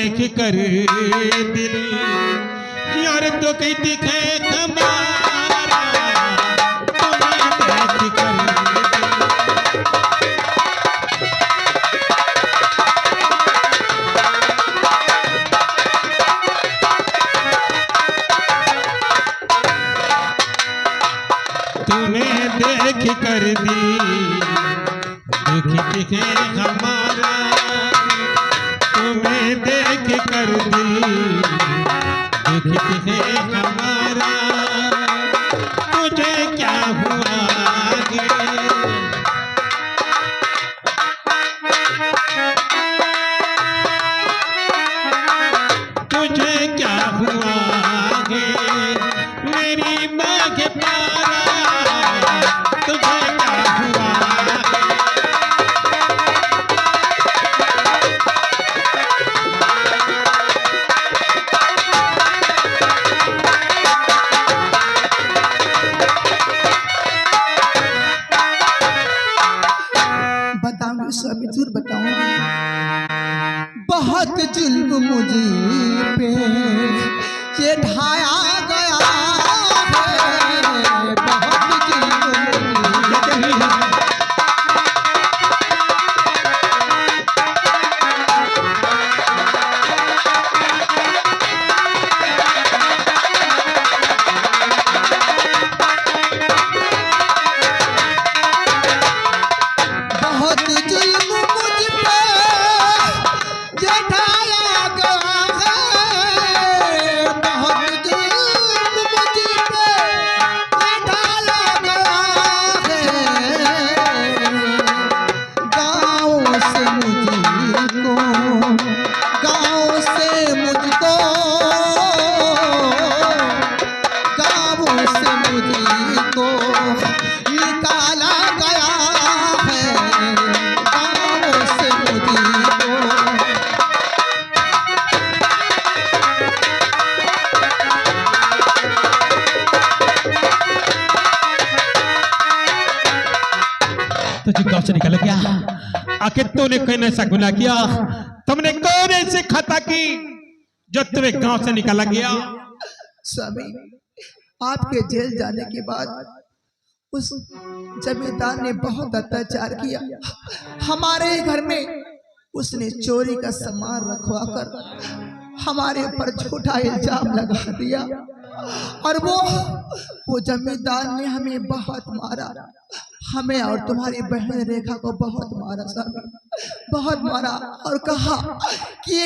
देख कर दिल यार तो कहीं दिखे हमारा तुम्हें देख कर तुम्हें देख कर दी दुख दिखे हमारा तुम्हें देख कर दी दुख दिखे हमारा तुझे क्या हुआ गे तुझे क्या हुआ गे मेरी माँ के प्यारा तुझे क्या हुआ बताऊंगी स्वामी जरूर बताऊंगी। बहुत जुल्म मुझे पे ये ढाया गया है, बहुत जुल्म तुझे गांव से निकल गया आखिर तूने कौन ऐसा गुनाह किया तुमने कौन ऐसी खता की जो तुम्हें गांव से निकाला गया। स्वामी आपके जेल जाने के बाद उस जमींदार ने बहुत अत्याचार किया हमारे घर में। उसने चोरी का सामान रखवाकर हमारे ऊपर झूठा इल्जाम लगा दिया और वो जमींदार ने हमें बहुत मारा, हमें और तुम्हारी बहन रेखा को बहुत मारा स्वामी, बहुत मारा और कहा कि